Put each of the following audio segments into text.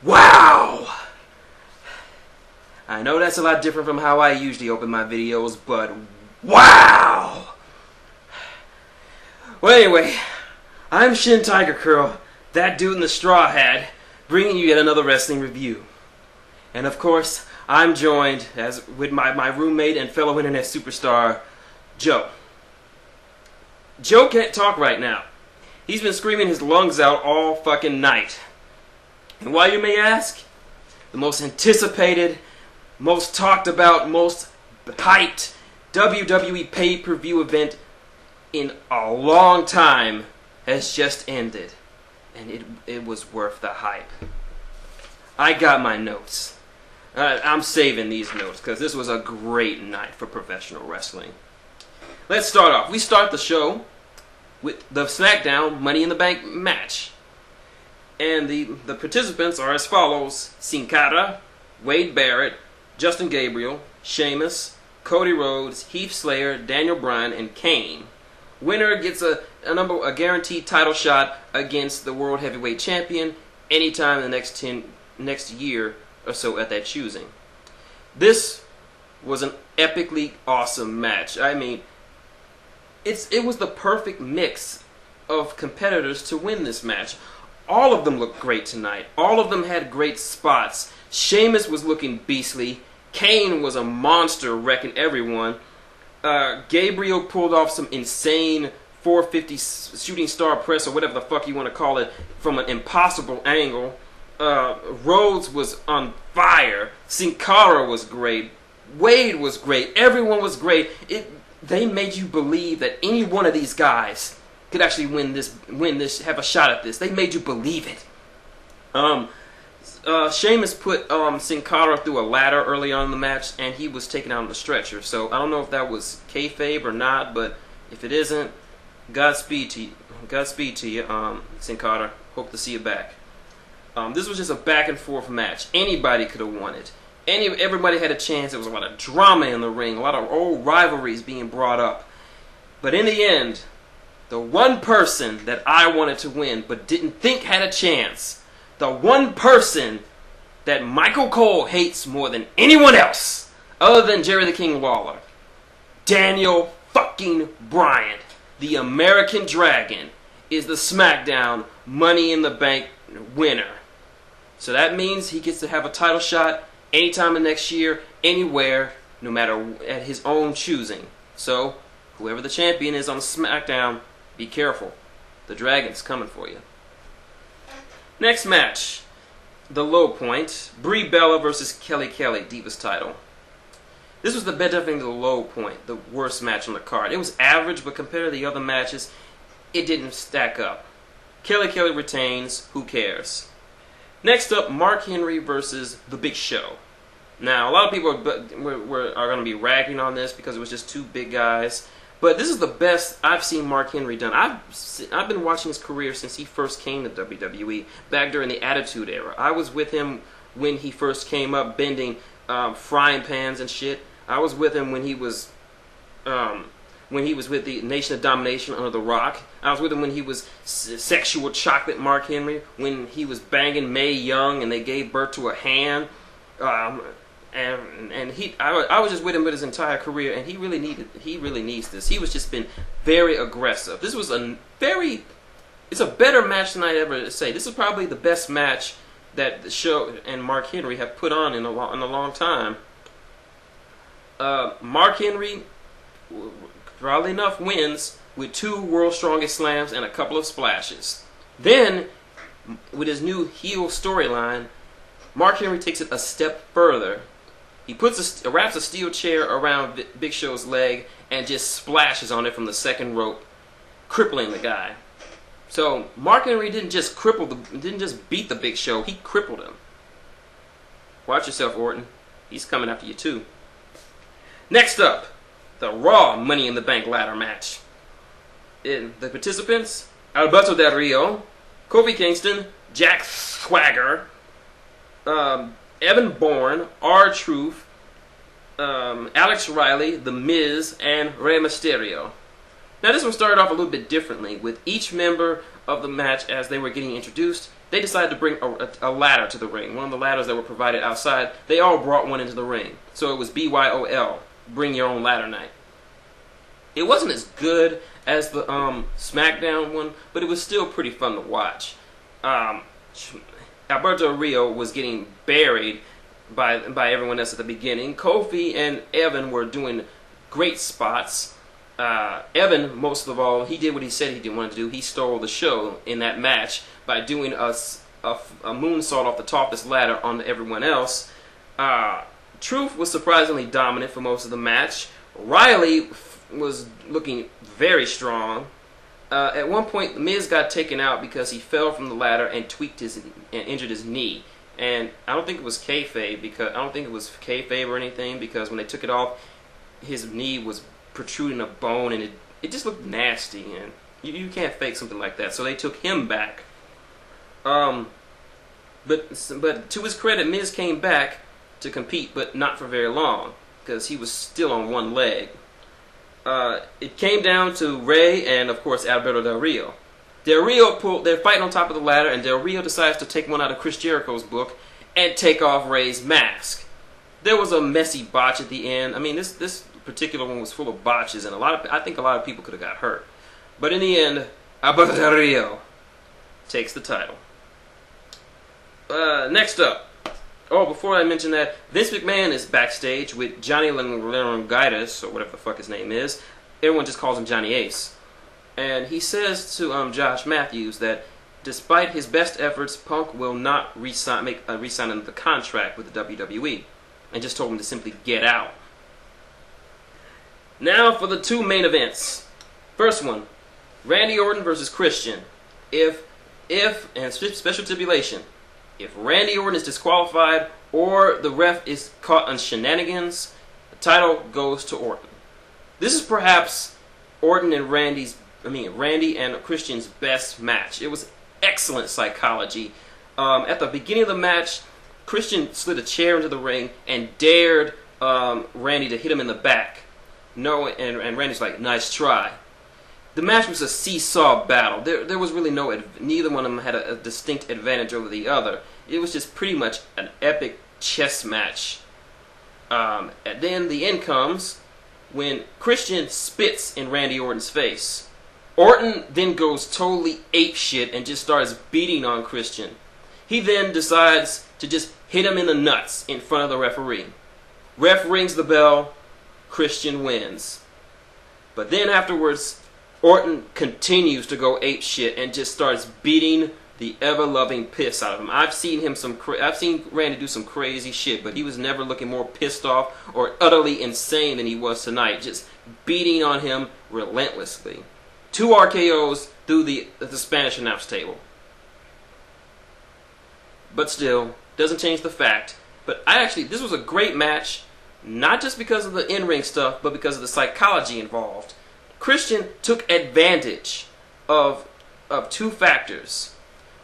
Wow! I know that's a lot different from how I usually open my videos, but wow! Well, anyway, I'm shintigercurl, that dude in the straw hat, bringing you yet another wrestling review. And of course, I'm joined with my roommate and fellow internet superstar, Joe. Joe can't talk right now. He's been screaming his lungs out all fucking night. And why, you may ask? The most anticipated, most talked about, most hyped WWE pay-per-view event in a long time has just ended. And it was worth the hype. I got my notes. I'm saving these notes because this was a great night for professional wrestling. Let's start off. We start the show with the SmackDown Money in the Bank match. And the participants are as follows: Sin Cara, Wade Barrett, Justin Gabriel, Sheamus, Cody Rhodes, Heath Slater, Daniel Bryan, and Kane. Winner gets a guaranteed title shot against the World Heavyweight Champion anytime in the next year or so at that choosing. This was an epically awesome match. I mean, it was the perfect mix of competitors to win this match. All of them looked great tonight. All of them had great spots. Sheamus was looking beastly. Kane was a monster, wrecking everyone. Gabriel pulled off some insane 450 shooting star press, or whatever the fuck you want to call it, from an impossible angle. Rhodes was on fire. Sin Cara was great. Wade was great. Everyone was great. They made you believe that any one of these guys could actually win this, have a shot at this. They made you believe it. Sheamus put Sin Cara through a ladder early on in the match, and he was taken out on the stretcher. So I don't know if that was kayfabe or not, but if it isn't, Godspeed to you, Sin Cara. Hope to see you back. This was just a back and forth match. Anybody could have won it. Everybody had a chance. There was a lot of drama in the ring, a lot of old rivalries being brought up. But in the end, the one person that I wanted to win but didn't think had a chance, the one person that Michael Cole hates more than anyone else, other than Jerry the King Lawler, Daniel fucking Bryan, the American Dragon, is the SmackDown Money in the Bank winner. So that means he gets to have a title shot anytime in next year, anywhere, no matter at his own choosing. So, whoever the champion is on SmackDown, be careful. The Dragon's coming for you. Next match, the low point, Brie Bella versus Kelly Kelly, Divas title. This was definitely the low point, the worst match on the card. It was average, but compared to the other matches, it didn't stack up. Kelly Kelly retains, who cares? Next up, Mark Henry versus The Big Show. Now, a lot of people are going to be ragging on this because it was just two big guys. But this is the best I've seen Mark Henry done. I've been watching his career since he first came to WWE, back during the Attitude Era. I was with him when he first came up, bending frying pans and shit. I was with him when he was with the Nation of Domination under The Rock. I was with him when he was sexual chocolate Mark Henry, when he was banging Mae Young and they gave birth to a hand. I was just with him with his entire career, and he really needs this. He was just been very aggressive. This was it's a better match than I'd ever say. This is probably the best match that the show and Mark Henry have put on in a long time. Mark Henry, probably enough, wins with 2 World's Strongest Slams and a couple of splashes. Then, with his new heel storyline, Mark Henry takes it a step further. He wraps a steel chair around Big Show's leg and just splashes on it from the second rope, crippling the guy. So Mark Henry didn't just beat the Big Show, he crippled him. Watch yourself, Orton. He's coming after you too. Next up, the Raw Money in the Bank ladder match. The participants: Alberto Del Rio, Kofi Kingston, Jack Swagger, Evan Bourne, R-Truth, Alex Riley, The Miz, and Rey Mysterio. Now this one started off a little bit differently. With each member of the match, as they were getting introduced, they decided to bring a ladder to the ring. One of the ladders that were provided outside, they all brought one into the ring. So it was BYOL, Bring Your Own Ladder Night. It wasn't as good as the SmackDown one, but it was still pretty fun to watch. Alberto Rio was getting buried by everyone else at the beginning. Kofi and Evan were doing great spots. Evan, most of all, he did what he said he didn't want to do. He stole the show in that match by doing a moonsault off the top of this ladder on everyone else. Truth was surprisingly dominant for most of the match. Riley was looking very strong. At one point, The Miz got taken out because he fell from the ladder and injured his knee. And I don't think it was kayfabe or anything, because when they took it off, his knee was protruding a bone, and it just looked nasty, and you can't fake something like that. So they took him back. But to his credit, Miz came back to compete, but not for very long, because he was still on one leg. It came down to Rey and, of course, Alberto Del Rio. They're fighting on top of the ladder, and Del Rio decides to take one out of Chris Jericho's book and take off Rey's mask. There was a messy botch at the end. I mean, this particular one was full of botches, and I think a lot of people could have got hurt. But in the end, Alberto Del Rio takes the title. Next up. Oh, before I mention that, Vince McMahon is backstage with Johnny Longitis, or whatever the fuck his name is. Everyone just calls him Johnny Ace. And he says to Josh Matthews that despite his best efforts, Punk will not make a re-sign of the contract with the WWE, and just told him to simply get out. Now for the two main events. First one, Randy Orton versus Christian. And special stipulation, if Randy Orton is disqualified or the ref is caught on shenanigans, the title goes to Orton. This is perhaps Orton and Randy and Christian's best match. It was excellent psychology. At the beginning of the match, Christian slid a chair into the ring and dared Randy to hit him in the back. And Randy's like, nice try. The match was a seesaw battle. There was really neither one of them had a distinct advantage over the other. It was just pretty much an epic chess match. And then the end comes when Christian spits in Randy Orton's face. Orton then goes totally apeshit and just starts beating on Christian. He then decides to just hit him in the nuts in front of the referee. Ref rings the bell. Christian wins. But then afterwards, Orton continues to go apeshit and just starts beating the ever-loving piss out of him. I've seen Randy do some crazy shit, but he was never looking more pissed off or utterly insane than he was tonight, just beating on him relentlessly. 2 RKOs through the Spanish announce table. But still, doesn't change the fact. But this was a great match, not just because of the in-ring stuff, but because of the psychology involved. Christian took advantage of 2 factors.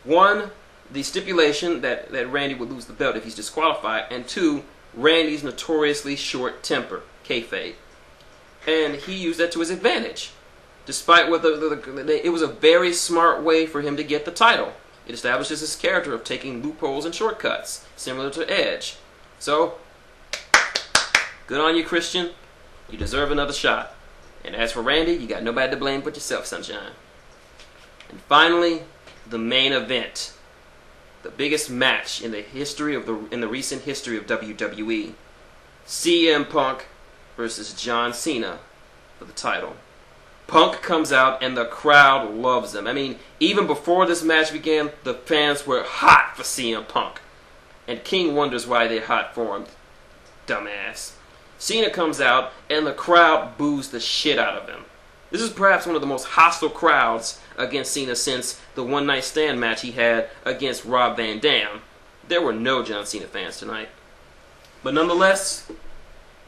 1, the stipulation that Randy would lose the belt if he's disqualified, and 2, Randy's notoriously short temper, kayfabe. And he used that to his advantage. Despite what it was a very smart way for him to get the title. It establishes his character of taking loopholes and shortcuts, similar to Edge. So, good on you, Christian. You deserve another shot. And as for Randy, you got nobody to blame but yourself, sunshine. And finally, the main event. The biggest match in the recent history of WWE. CM Punk versus John Cena for the title. Punk comes out and the crowd loves him. I mean, even before this match began, the fans were hot for CM Punk. And King wonders why they're hot for him. Dumbass. Cena comes out and the crowd boos the shit out of him. This is perhaps one of the most hostile crowds against Cena since the one night stand match he had against Rob Van Dam. There were no John Cena fans tonight. But nonetheless,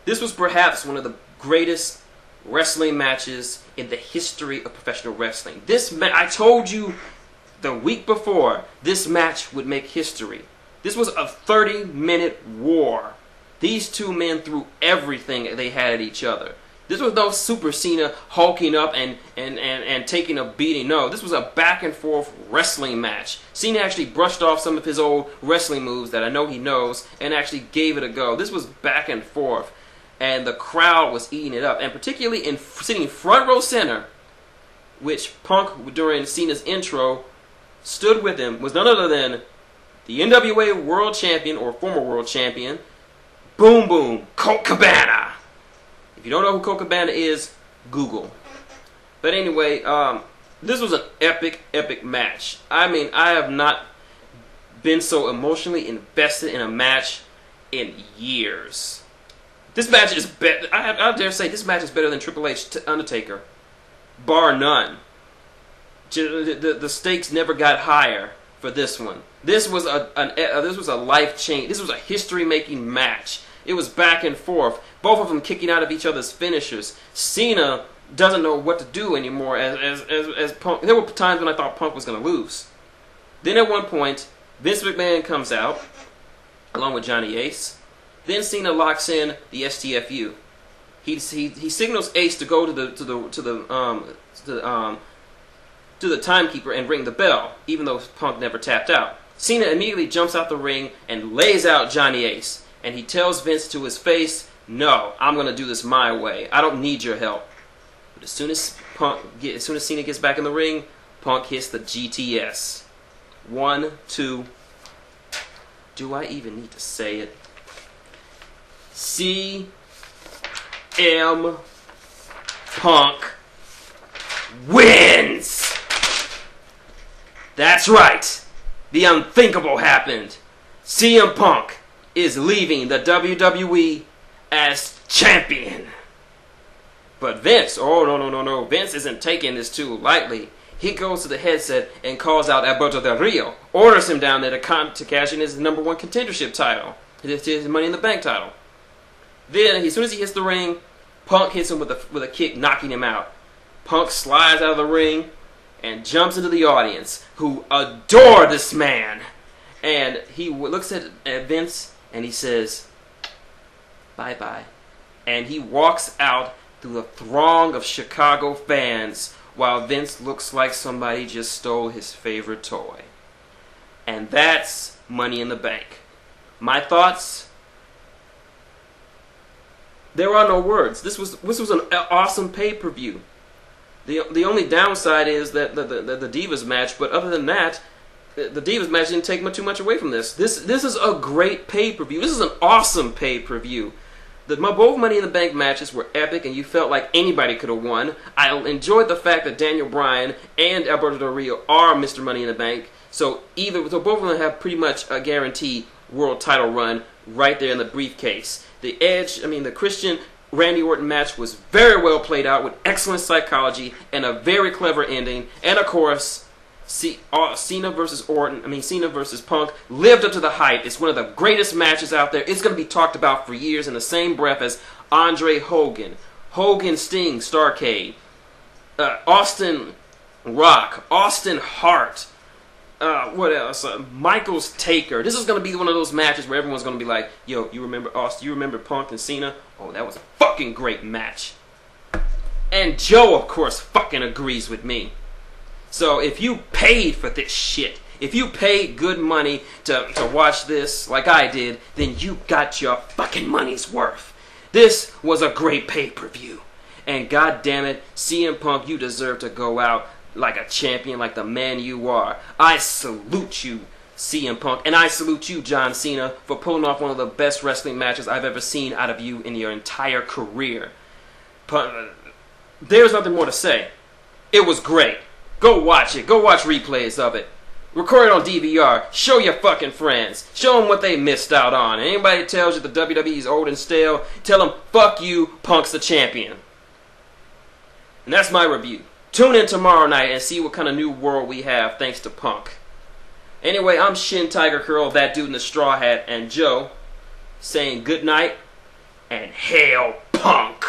this was perhaps one of the greatest wrestling matches in the history of professional wrestling. I told you the week before this match would make history. This was a 30-minute war. These two men threw everything they had at each other. This was no Super Cena hulking up and taking a beating. No, this was a back and forth wrestling match. Cena actually brushed off some of his old wrestling moves that I know he knows and actually gave it a go. This was back and forth, and the crowd was eating it up. And particularly sitting front row center, which Punk, during Cena's intro, stood with him, was none other than the NWA World Champion, or former World Champion, Boom Boom, Colt Cabana. If you don't know who Colt Cabana is, Google. But anyway, this was an epic match. I mean, I have not been so emotionally invested in a match in years. This match is better. I dare say this match is better than Triple H to Undertaker, bar none. The stakes never got higher for this one. This was a life change. This was a history-making match. It was back and forth, both of them kicking out of each other's finishers. Cena doesn't know what to do anymore as Punk. There were times when I thought Punk was going to lose. Then at one point, Vince McMahon comes out along with Johnny Ace. Then Cena locks in the STFU. He signals Ace to go to the timekeeper and ring the bell, even though Punk never tapped out. Cena immediately jumps out the ring and lays out Johnny Ace. And he tells Vince to his face, "No, I'm going to do this my way. I don't need your help." But as soon as Cena gets back in the ring, Punk hits the GTS. 1, 2. Do I even need to say it? CM Punk wins! That's right. The unthinkable happened. CM Punk is leaving the WWE as champion. But Vince, oh no, Vince isn't taking this too lightly. He goes to the headset and calls out Alberto Del Rio, orders him down there to cash in his #1 contendership title, his Money in the Bank title. Then, as soon as he hits the ring, Punk hits him with a kick, knocking him out. Punk slides out of the ring and jumps into the audience, who adore this man. And he looks at Vince and he says, "Bye-bye." And he walks out through the throng of Chicago fans while Vince looks like somebody just stole his favorite toy. And that's Money in the Bank. My thoughts? There are no words. This was an awesome pay-per-view. The only downside is that the Divas match, but other than that, the Divas match didn't take too much away from this. This is a great pay-per-view. This is an awesome pay-per-view. Both Money in the Bank matches were epic, and you felt like anybody could have won. I enjoyed the fact that Daniel Bryan and Alberto Del Rio are Mr. Money in the Bank, so both of them have pretty much a guaranteed world title run right there in the briefcase. The Christian Randy Orton match was very well played out with excellent psychology and a very clever ending, and of course, Cena versus Punk lived up to the hype. It's one of the greatest matches out there. It's going to be talked about for years in the same breath as Andre Hogan, Sting, Starrcade, Austin Rock, Austin Hart, what else? Michaels Taker. This is going to be one of those matches where everyone's going to be like, "Yo, you remember Austin? You remember Punk and Cena? Oh, that was a fucking great match." And Joe, of course, fucking agrees with me. So if you paid for this shit, if you paid good money to watch this like I did, then you got your fucking money's worth. This was a great pay-per-view. And god damn it, CM Punk, you deserve to go out like a champion, like the man you are. I salute you, CM Punk, and I salute you, John Cena, for pulling off one of the best wrestling matches I've ever seen out of you in your entire career. There's nothing more to say. It was great. Go watch it. Go watch replays of it. Record it on DVR. Show your fucking friends. Show them what they missed out on. And anybody that tells you the WWE is old and stale, tell them, fuck you, Punk's the champion. And that's my review. Tune in tomorrow night and see what kind of new world we have thanks to Punk. Anyway, I'm shintigercurl, that dude in the straw hat, and Joe saying good night and hail Punk.